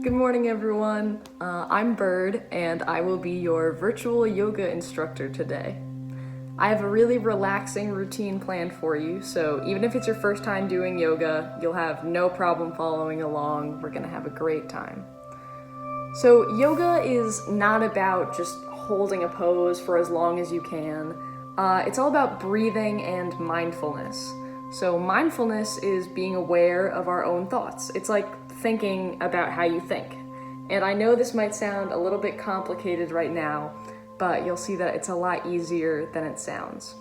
Good morning, everyone. I'm Bird, and I will be your virtual yoga instructor today. I have a really relaxing routine planned for you, so even if it's your first time doing yoga, you'll have no problem following along. We're gonna have a great time. So yoga is not about just holding a pose for as long as you can. It's all about breathing and mindfulness. So mindfulness is being aware of our own thoughts. It's like thinking about how you think. And I know this might sound a little bit complicated right now, but you'll see that it's a lot easier than it sounds.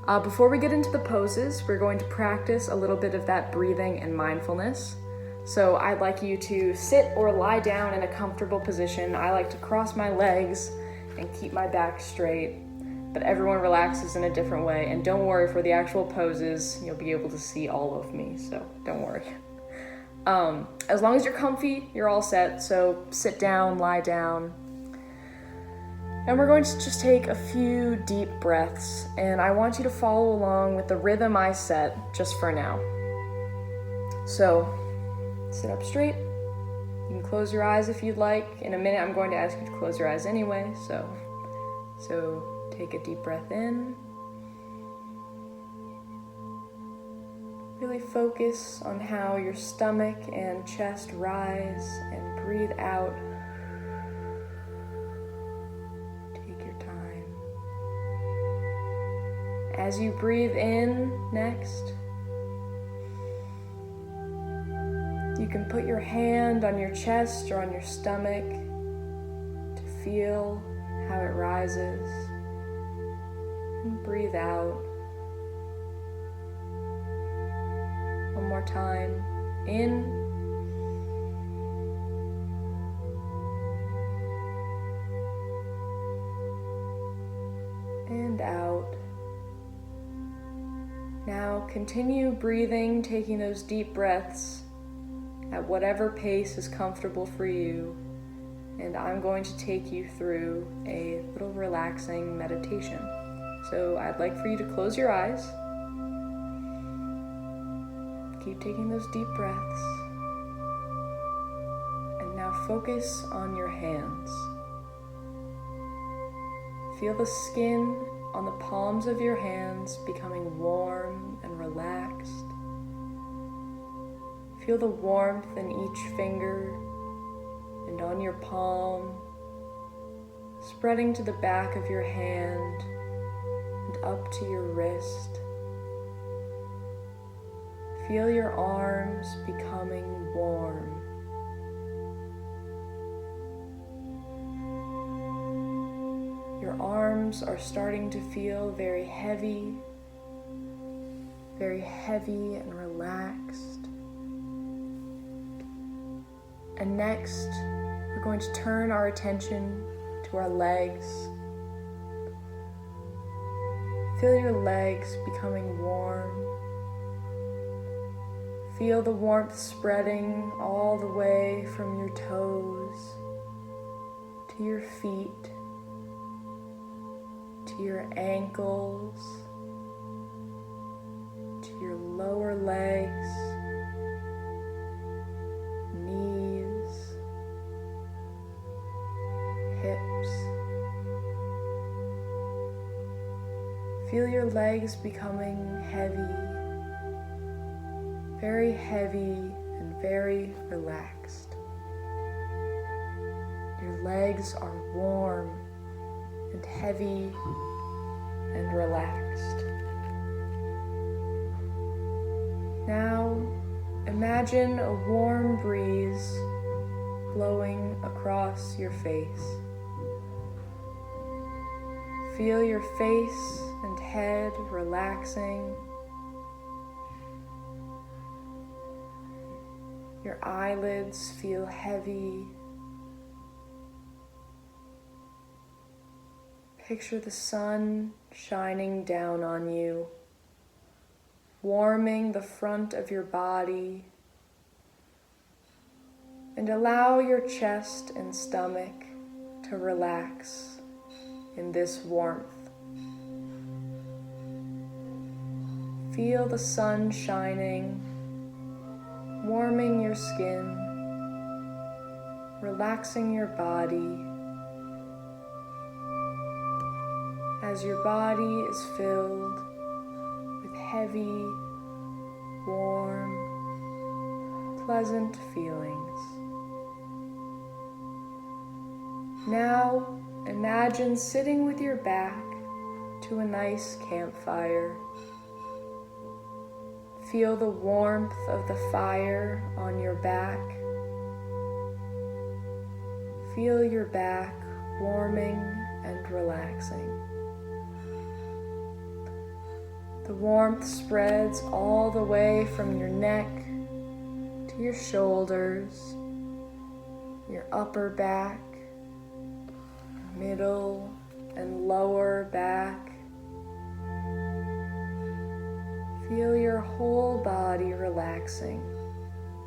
Before we get into the poses, we're going to practice a little bit of that breathing and mindfulness. So I'd like you to sit or lie down in a comfortable position. I like to cross my legs and keep my back straight, but everyone relaxes in a different way. And don't worry, for the actual poses, you'll be able to see all of me, so don't worry. As long as you're comfy, you're all set. So sit down, lie down. And we're going to just take a few deep breaths, and I want you to follow along with the rhythm I set just for now. So sit up straight. You can close your eyes if you'd like. In a minute, I'm going to ask you to close your eyes anyway. So take a deep breath in. Really focus on how your stomach and chest rise, and breathe out. Take your time. As you breathe in next, you can put your hand on your chest or on your stomach to feel how it rises, and breathe out. One more time. In. And out. Now continue breathing, taking those deep breaths at whatever pace is comfortable for you. And I'm going to take you through a little relaxing meditation. So I'd like for you to close your eyes. Keep taking those deep breaths. And now focus on your hands. Feel the skin on the palms of your hands becoming warm and relaxed. Feel the warmth in each finger and on your palm, spreading to the back of your hand and up to your wrist. Feel your arms becoming warm. Your arms are starting to feel very heavy and relaxed. And next, we're going to turn our attention to our legs. Feel your legs becoming warm. Feel the warmth spreading all the way from your toes to your feet, to your ankles, to your lower legs, knees, hips. Feel your legs becoming heavy. Very heavy and very relaxed. Your legs are warm and heavy and relaxed. Now imagine a warm breeze blowing across your face. Feel your face and head relaxing. Your eyelids feel heavy. Picture the sun shining down on you, warming the front of your body, and allow your chest and stomach to relax in this warmth. Feel the sun shining, warming your skin, relaxing your body as your body is filled with heavy, warm, pleasant feelings. Now, imagine sitting with your back to a nice campfire. Feel the warmth of the fire on your back. Feel your back warming and relaxing. The warmth spreads all the way from your neck to your shoulders, your upper back, middle and lower back. Feel your whole body relaxing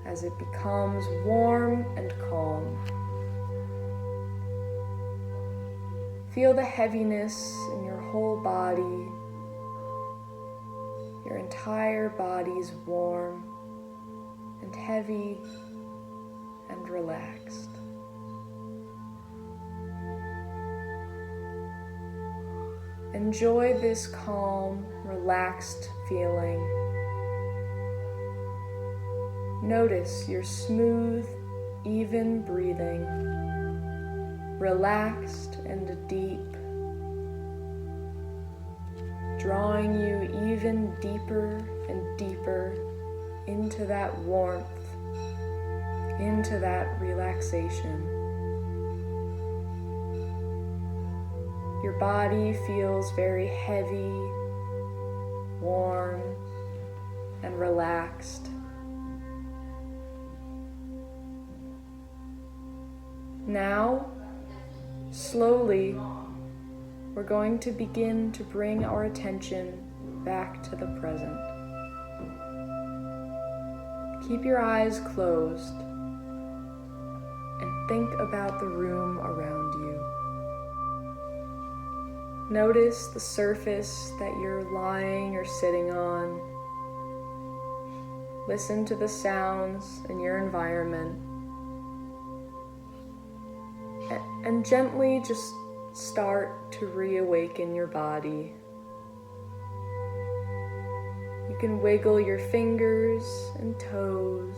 as it becomes warm and calm. Feel the heaviness in your whole body. Your entire body is warm and heavy and relaxed. Enjoy this calm, relaxed feeling. Notice your smooth, even breathing, relaxed and deep, drawing you even deeper and deeper into that warmth, into that relaxation. Your body feels very heavy, warm, and relaxed. Now, slowly, we're going to begin to bring our attention back to the present. Keep your eyes closed and think about the room around you. Notice the surface that you're lying or sitting on. Listen to the sounds in your environment. And gently just start to reawaken your body. You can wiggle your fingers and toes,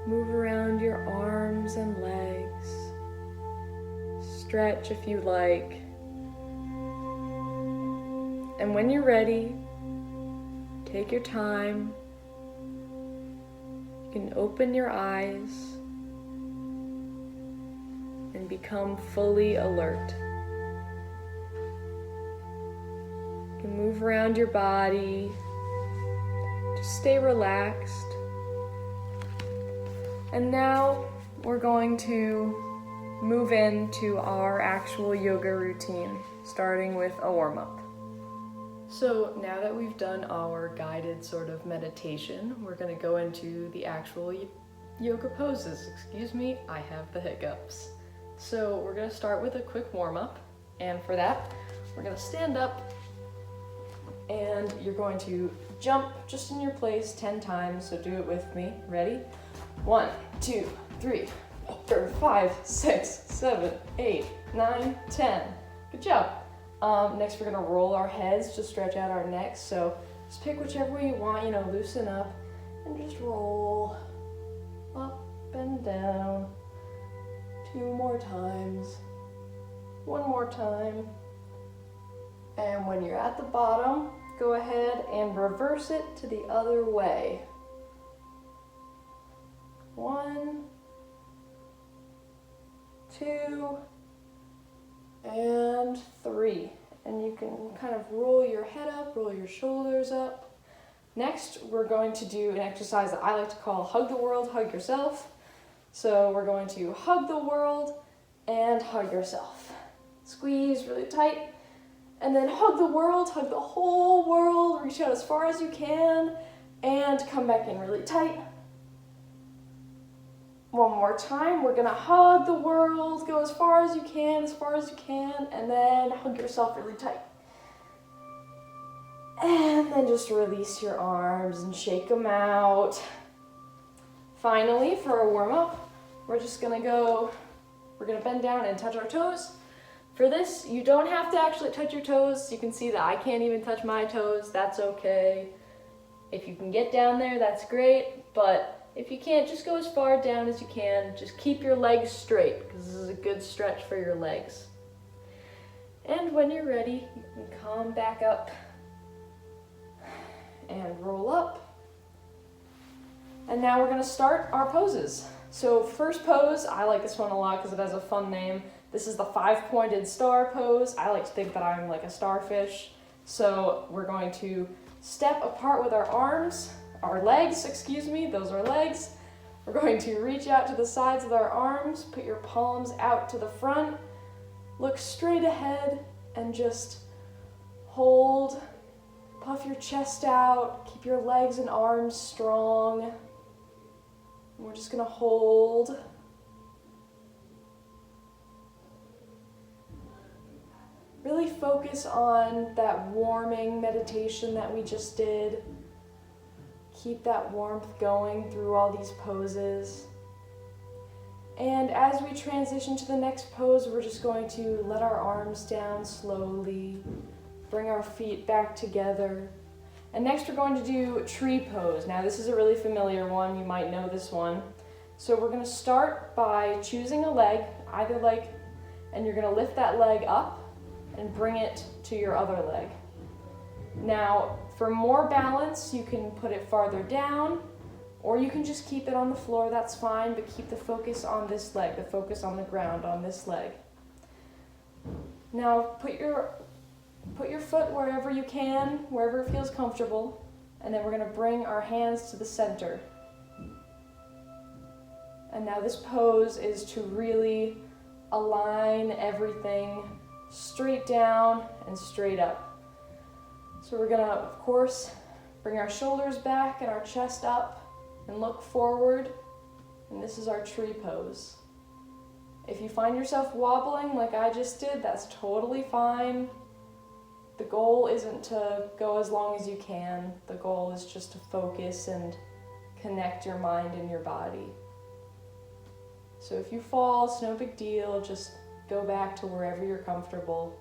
move around your arms and legs, stretch if you like. And when you're ready, take your time. You can open your eyes and become fully alert. You can move around your body. Just stay relaxed. And now we're going to move into our actual yoga routine, starting with a warm-up. So now that we've done our guided sort of meditation, we're going to go into the actual yoga poses. Excuse me, I have the hiccups. So we're going to start with a quick warm-up, and for that, we're going to stand up, and you're going to jump just in your place 10 times, so do it with me. Ready? 1, 2, 3, 4, 5, 6, 7, 8, 9, 10. Good job. Next we're going to roll our heads to stretch out our necks, so just pick whichever way you want, loosen up, and just roll up and down. 2 more times. 1 more time. And when you're at the bottom, go ahead and reverse it to the other way. 1, 2, and 3. And you can kind of roll your head up, roll your shoulders up. Next, we're going to do an exercise that I like to call Hug the World, Hug Yourself. So we're going to hug the world and hug yourself. Squeeze really tight, and then hug the world, hug the whole world, reach out as far as you can, and come back in really tight. One more time, we're gonna hug the world, go as far as you can, and then hug yourself really tight. And then just release your arms and shake them out. Finally, for a warm-up, we're gonna bend down and touch our toes. For this, you don't have to actually touch your toes. You can see that I can't even touch my toes. That's okay. If you can get down there, that's great. But if you can't, just go as far down as you can. Just keep your legs straight, because this is a good stretch for your legs. And when you're ready, you can come back up and roll up. And now we're gonna start our poses. So first pose, I like this one a lot because it has a fun name. This is the 5-pointed star pose. I like to think that I'm like a starfish. So we're going to step apart with our legs, excuse me, those are legs. We're going to reach out to the sides with our arms, put your palms out to the front, look straight ahead, and just hold, puff your chest out, keep your legs and arms strong. And we're just gonna hold. Really focus on that warming meditation that we just did. Keep that warmth going through all these poses. And as we transition to the next pose, we're just going to let our arms down slowly, bring our feet back together. And next we're going to do tree pose. Now this is a really familiar one, you might know this one. So we're gonna start by choosing a leg, either leg, and you're gonna lift that leg up and bring it to your other leg. Now, for more balance, you can put it farther down, or you can just keep it on the floor, that's fine, but keep the focus on this leg, the focus on the ground on this leg. Now, put your foot wherever you can, wherever it feels comfortable, and then we're gonna bring our hands to the center. And now this pose is to really align everything straight down and straight up. So we're gonna, of course, bring our shoulders back and our chest up and look forward. And this is our tree pose. If you find yourself wobbling like I just did, that's totally fine. The goal isn't to go as long as you can. The goal is just to focus and connect your mind and your body. So if you fall, it's no big deal. Just go back to wherever you're comfortable.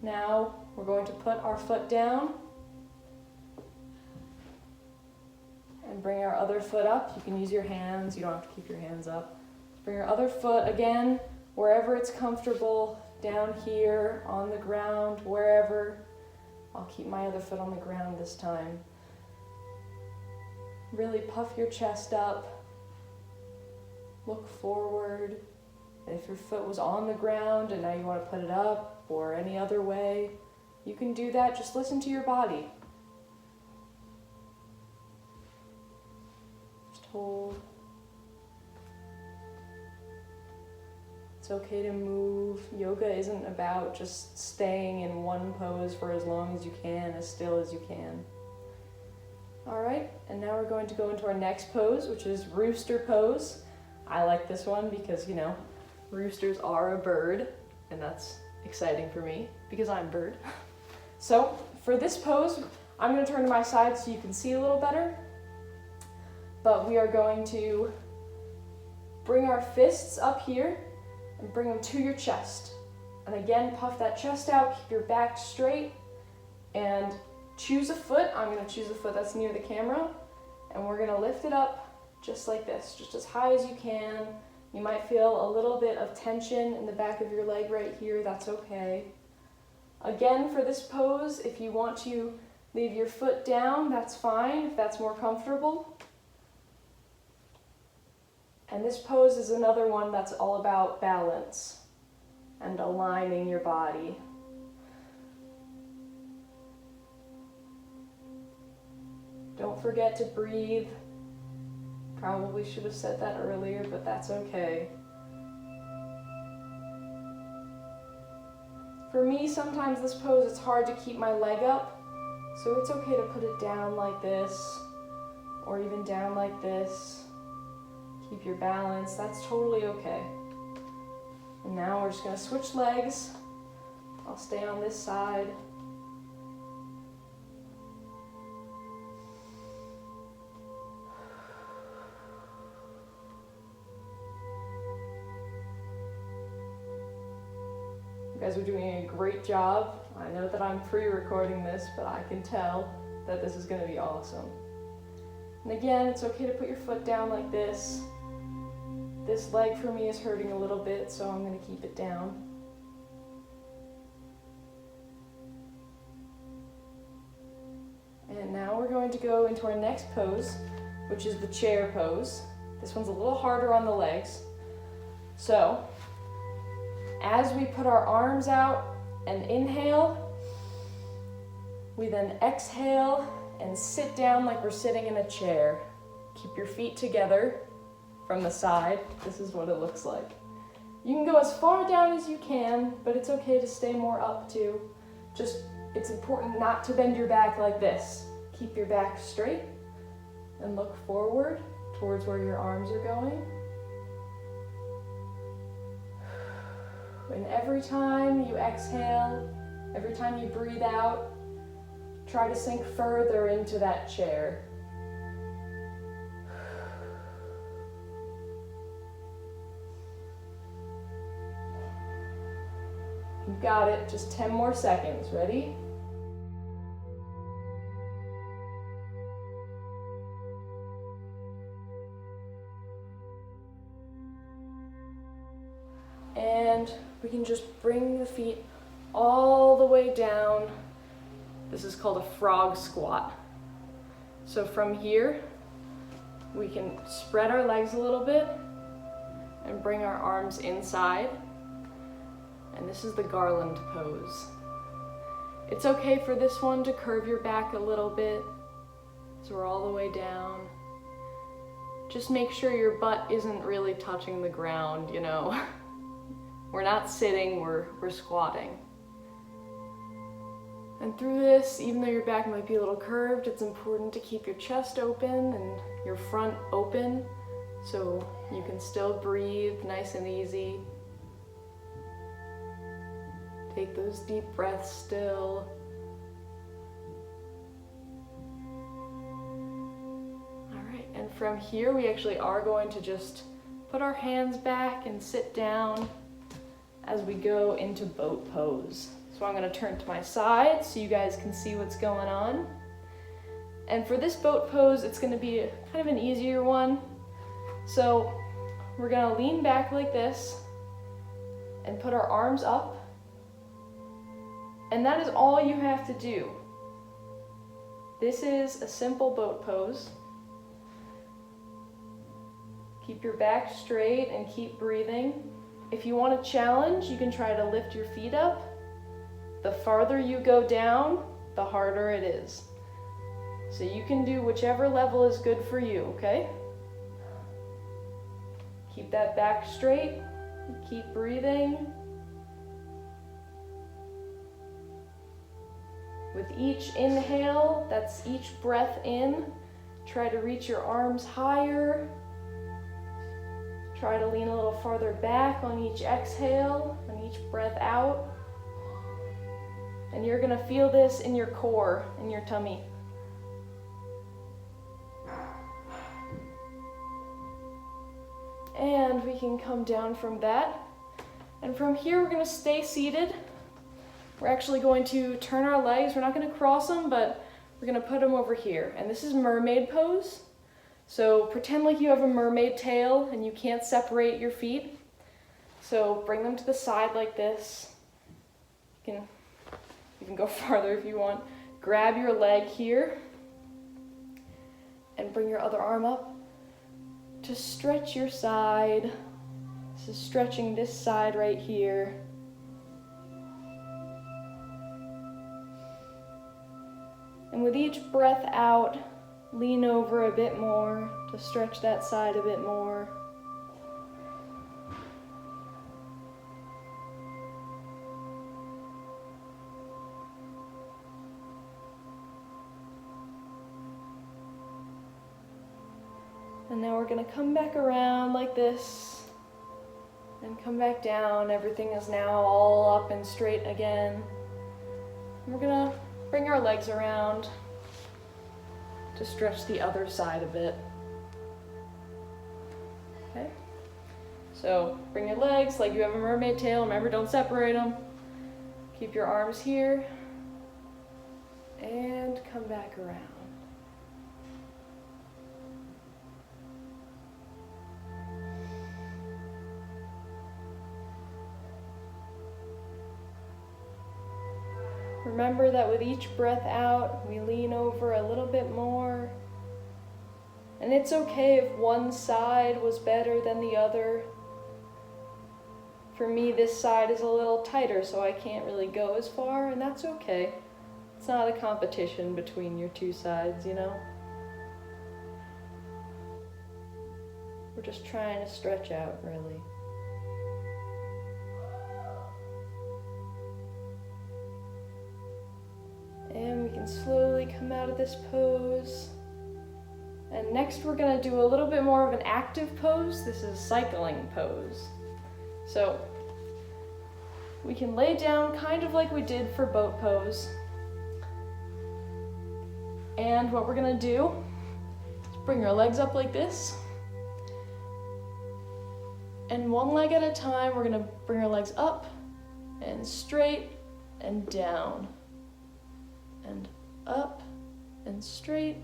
Now we're going to put our foot down and bring our other foot up. You can use your hands, you don't have to keep your hands up. Bring your other foot again, wherever it's comfortable, down here, on the ground, wherever. I'll keep my other foot on the ground this time. Really puff your chest up. Look forward. And if your foot was on the ground and now you want to put it up or any other way, you can do that. Just listen to your body. Just hold. It's okay to move. Yoga isn't about just staying in one pose for as long as you can, as still as you can. All right, and now we're going to go into our next pose, which is rooster pose. I like this one because, you know, roosters are a bird, and that's exciting for me because I'm a bird. So for this pose, I'm going to turn to my side so you can see a little better. But we are going to bring our fists up here and bring them to your chest. And again, puff that chest out, keep your back straight, and choose a foot. I'm going to choose a foot that's near the camera, and we're going to lift it up just like this, just as high as you can. You might feel a little bit of tension in the back of your leg right here, that's okay. Again, for this pose, if you want to leave your foot down, that's fine, if that's more comfortable. And this pose is another one that's all about balance and aligning your body. Don't forget to breathe. Probably should have said that earlier, but that's okay. For me, sometimes this pose, it's hard to keep my leg up, so it's okay to put it down like this, or even down like this. Keep your balance, that's totally okay. And now we're just gonna switch legs. I'll stay on this side. guys are doing a great job. I know that I'm pre-recording this, but I can tell that this is going to be awesome. And again, it's okay to put your foot down like this. This leg for me is hurting a little bit, so I'm going to keep it down. And now we're going to go into our next pose, which is the chair pose. This one's a little harder on the legs. So, as we put our arms out and inhale, we then exhale and sit down like we're sitting in a chair. Keep your feet together from the side. This is what it looks like. You can go as far down as you can, but it's okay to stay more up too. Just, it's important not to bend your back like this. Keep your back straight and look forward towards where your arms are going. And every time you exhale, every time you breathe out, try to sink further into that chair. You got it, just 10 more seconds. Ready? And we can just bring the feet all the way down. This is called a frog squat. So from here, we can spread our legs a little bit and bring our arms inside. And this is the garland pose. It's okay for this one to curve your back a little bit. So we're all the way down. Just make sure your butt isn't really touching the ground, you know. We're not sitting, we're squatting. And through this, even though your back might be a little curved, it's important to keep your chest open and your front open so you can still breathe nice and easy. Take those deep breaths still. All right, and from here we actually are going to just put our hands back and sit down as we go into boat pose. So I'm going to turn to my side so you guys can see what's going on. And for this boat pose, it's going to be kind of an easier one. So we're going to lean back like this and put our arms up. And that is all you have to do. This is a simple boat pose. Keep your back straight and keep breathing. If you want a challenge, you can try to lift your feet up. The farther you go down, the harder it is. So you can do whichever level is good for you, okay? Keep that back straight, keep breathing. With each inhale, that's each breath in, try to reach your arms higher. Try to lean a little farther back on each exhale, on each breath out. And you're gonna feel this in your core, in your tummy. And we can come down from that. And from here, we're gonna stay seated. We're actually going to turn our legs. We're not gonna cross them, but we're gonna put them over here. And this is mermaid pose. So pretend like you have a mermaid tail and you can't separate your feet. So bring them to the side like this. You can go farther if you want. Grab your leg here and bring your other arm up to stretch your side. This is stretching this side right here. And with each breath out, lean over a bit more to stretch that side a bit more. And now we're going to come back around like this and come back down. Everything is now all up and straight again. And we're going to bring our legs around to stretch the other side a bit. Okay? So bring your legs like you have a mermaid tail. Remember, don't separate them. Keep your arms here and come back around. Remember that with each breath out, we lean over a little bit more. And it's okay if one side was better than the other. For me, this side is a little tighter, so I can't really go as far, and that's okay. It's not a competition between your two sides, you know? We're just trying to stretch out, really. And we can slowly come out of this pose. And next we're going to do a little bit more of an active pose. This is cycling pose. So we can lay down kind of like we did for boat pose. And what we're going to do is bring our legs up like this. And one leg at a time, we're going to bring our legs up and straight and down. And up and straight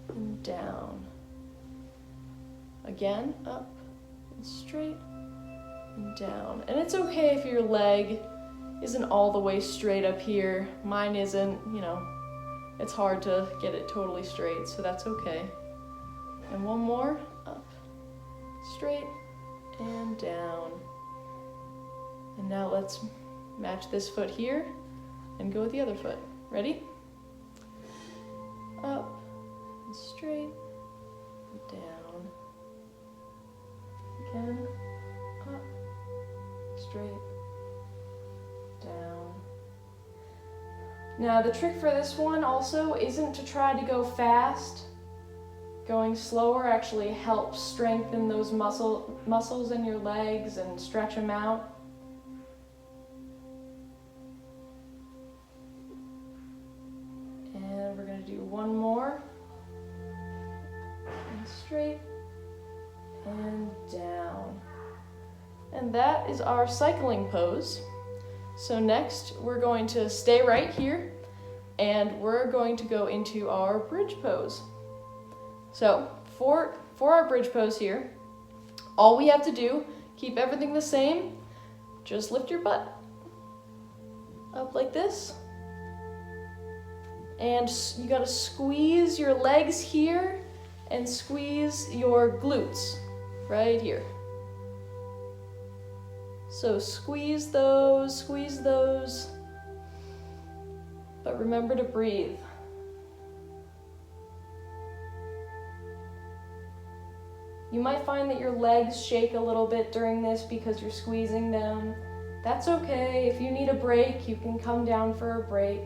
and down. Again, up and straight and down. And it's okay if your leg isn't all the way straight up here. Mine isn't, you know, it's hard to get it totally straight, so that's okay. And one more, up, straight, and down. And now let's match this foot here and go with the other foot. Ready? Up, and straight, and down. Again, up, straight, down. Now the trick for this one also isn't to try to go fast. Going slower actually helps strengthen those muscles in your legs and stretch them out. And we're going to do one more. And straight and down. And that is our cycling pose. So next we're going to stay right here and we're going to go into our bridge pose. So for our bridge pose here, all we have to do, keep everything the same, just lift your butt up like this. And you gotta squeeze your legs here and squeeze your glutes right here. So squeeze those, but remember to breathe. You might find that your legs shake a little bit during this because you're squeezing them. That's okay. If you need a break, you can come down for a break.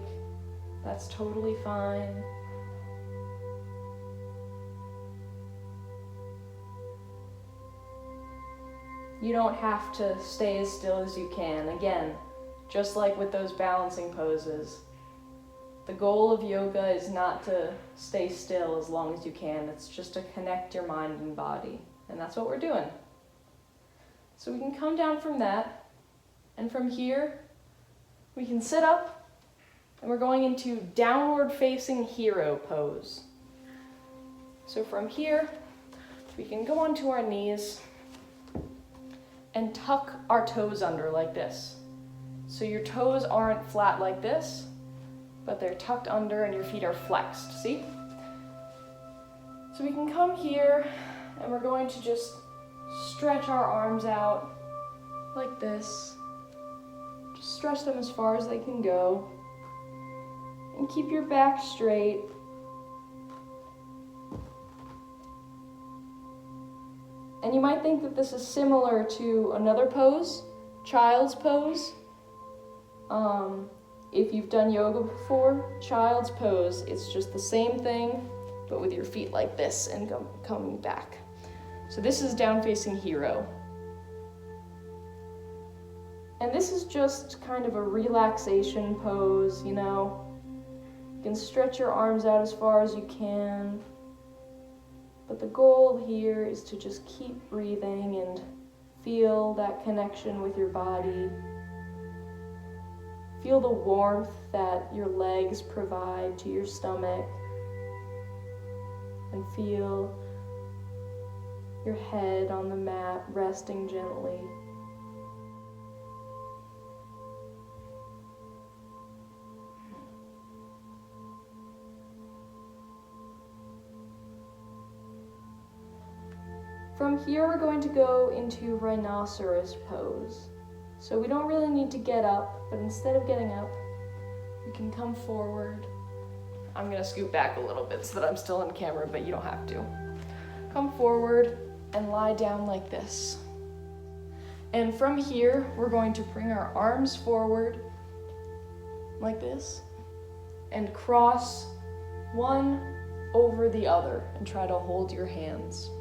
That's totally fine. You don't have to stay as still as you can. Again, just like with those balancing poses, the goal of yoga is not to stay still as long as you can. It's just to connect your mind and body. And that's what we're doing. So we can come down from that. And from here, we can sit up. And we're going into downward facing hero pose. So from here, we can go onto our knees and tuck our toes under like this. So your toes aren't flat like this, but they're tucked under and your feet are flexed, see? So we can come here and we're going to just stretch our arms out like this. Just stretch them as far as they can go. And keep your back straight. And you might think that this is similar to another pose, child's pose. If you've done yoga before, child's pose, it's just the same thing, but with your feet like this and coming back. So this is down facing hero. And this is just kind of a relaxation pose, you know. You can stretch your arms out as far as you can. But the goal here is to just keep breathing and feel that connection with your body. feel the warmth that your legs provide to your stomach, and feel your head on the mat resting gently. From here, we're going to go into rhinoceros pose. So we don't really need to get up, but instead of getting up, we can come forward. I'm gonna scoot back a little bit so that I'm still on camera, but you don't have to. Come forward and lie down like this. And from here, we're going to bring our arms forward like this and cross one over the other and try to hold your hands.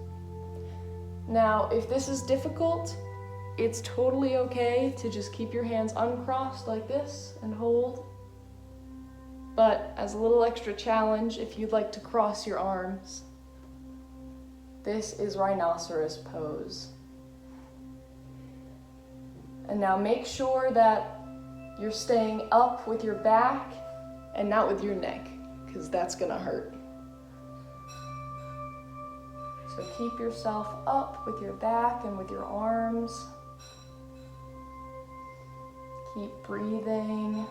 Now, if this is difficult, it's totally okay to just keep your hands uncrossed like this and hold. But as a little extra challenge, if you'd like to cross your arms, this is rhinoceros pose. And now make sure that you're staying up with your back and not with your neck, because that's gonna hurt. So keep yourself up with your back and with your arms. Keep breathing.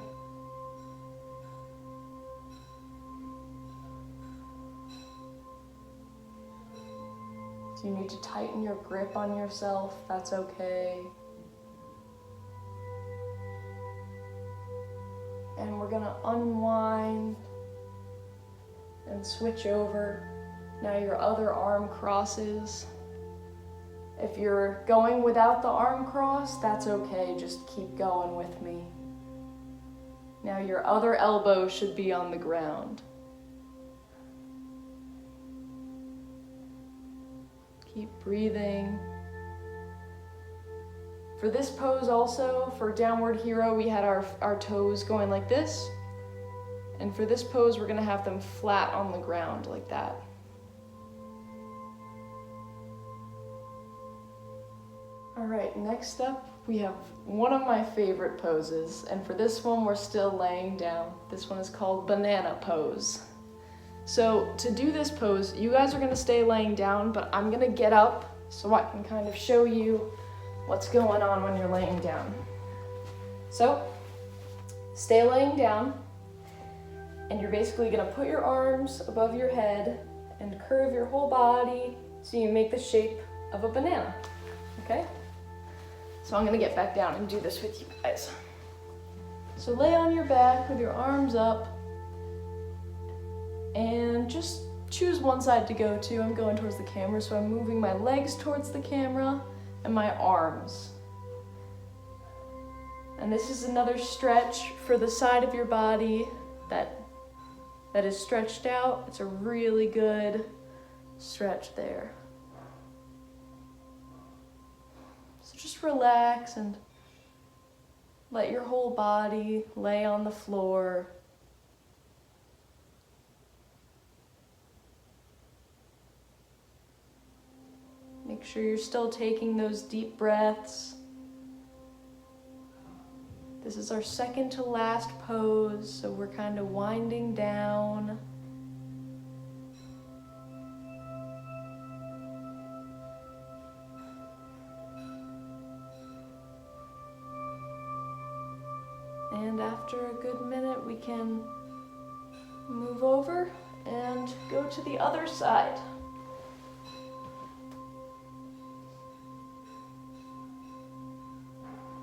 If you need to tighten your grip on yourself, that's okay. And we're gonna unwind and switch over. Now your other arm crosses. If you're going without the arm cross, that's okay, just keep going with me. Now your other elbow should be on the ground. Keep breathing. For this pose also, for downward hero, we had our toes going like this. And for this pose, we're gonna have them flat on the ground like that. All right, next up, we have one of my favorite poses, and for this one, we're still laying down. This one is called banana pose. So to do this pose, you guys are gonna stay laying down, but I'm gonna get up so I can kind of show you what's going on when you're laying down. So, stay laying down, and you're basically gonna put your arms above your head and curve your whole body so you make the shape of a banana, okay? So I'm gonna get back down and do this with you guys. So lay on your back with your arms up and just choose one side to go to. I'm going towards the camera, so I'm moving my legs towards the camera and my arms. And this is another stretch for the side of your body that is stretched out. It's a really good stretch there. So just relax and let your whole body lay on the floor. Make sure you're still taking those deep breaths. This is our second to last pose, so we're kind of winding down. And after a good minute, we can move over and go to the other side.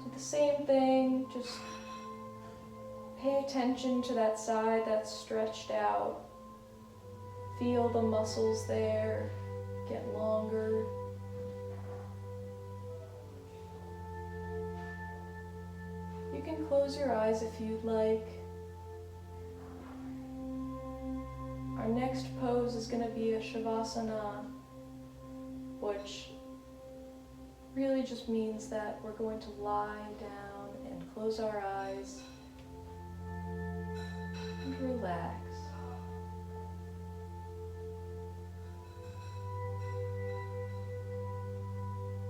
Do the same thing, just pay attention to that side that's stretched out. Feel the muscles there get longer. You can close your eyes if you'd like. Our next pose is going to be a Shavasana, which really just means that we're going to lie down and close our eyes and relax.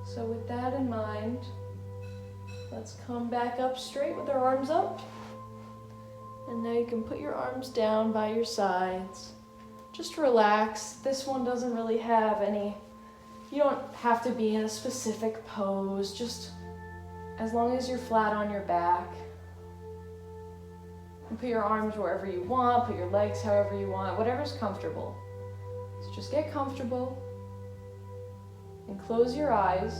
So with that in mind, let's come back up straight with our arms up And now you can put your arms down by your sides. Just relax. This one doesn't really have any, you don't have to be in a specific pose, just as long as you're flat on your back. And put your arms wherever you want, put your legs however you want, whatever's comfortable. So just get comfortable and close your eyes.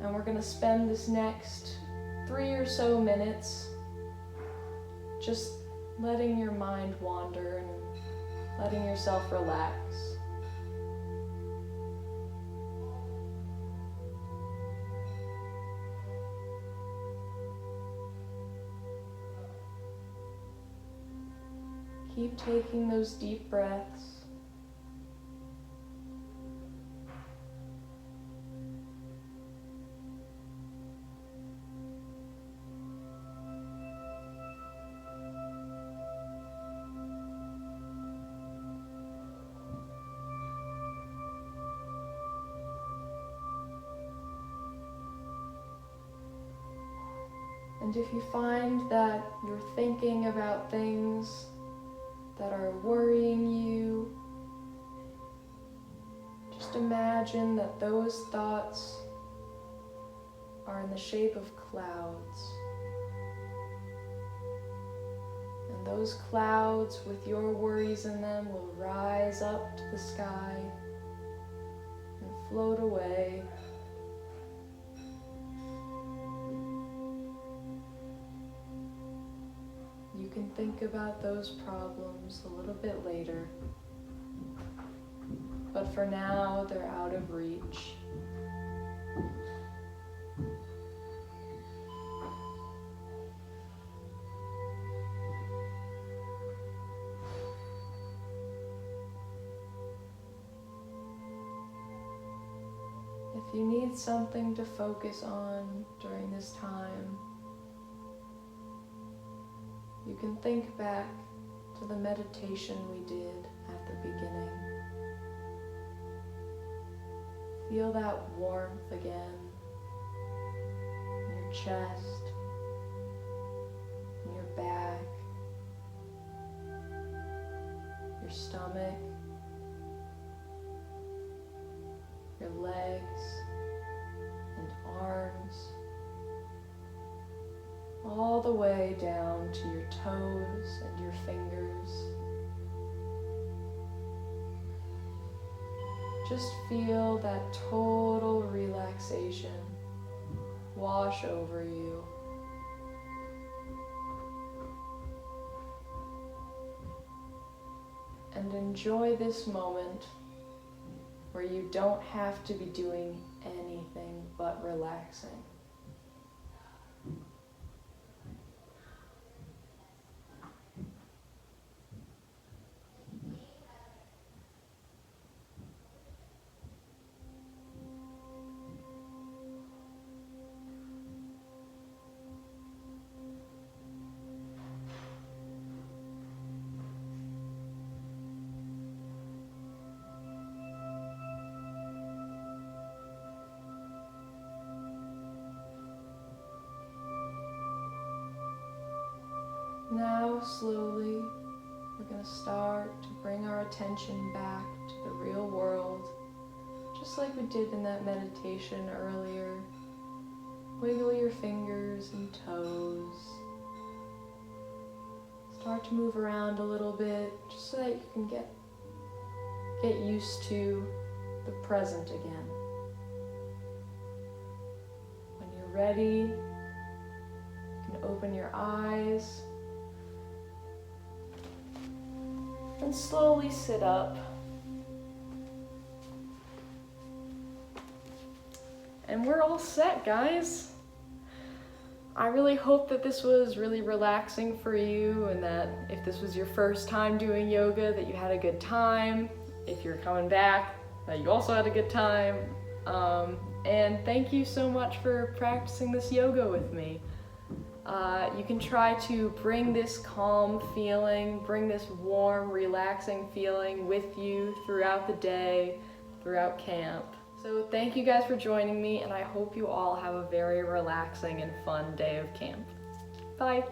And we're going to spend this next 3 or so minutes just letting your mind wander and letting yourself relax. Keep taking those deep breaths. And if you find that you're thinking about things that are worrying you, just imagine that those thoughts are in the shape of clouds. And those clouds with your worries in them will rise up to the sky and float away. You can think about those problems a little bit later, but for now, they're out of reach. If you need something to focus on during this time, you can think back to the meditation we did at the beginning. Feel that warmth again in your chest, in your back, your stomach, your legs and arms, all the way down to your toes and your fingers. Just feel that total relaxation wash over you. And enjoy this moment where you don't have to be doing anything but relaxing. Now, slowly, we're going to start to bring our attention back to the real world, just like we did in that meditation earlier. Wiggle your fingers and toes. Start to move around a little bit, just so that you can get used to the present again. When you're ready, you can open your eyes and slowly sit up. And we're all set, guys. I really hope that this was really relaxing for you, and that if this was your first time doing yoga, that you had a good time. If you're coming back, that you also had a good time. And thank you so much for practicing this yoga with me. You can try to bring this calm feeling, bring this warm, relaxing feeling with you throughout the day, throughout camp. So thank you guys for joining me, and I hope you all have a very relaxing and fun day of camp. Bye.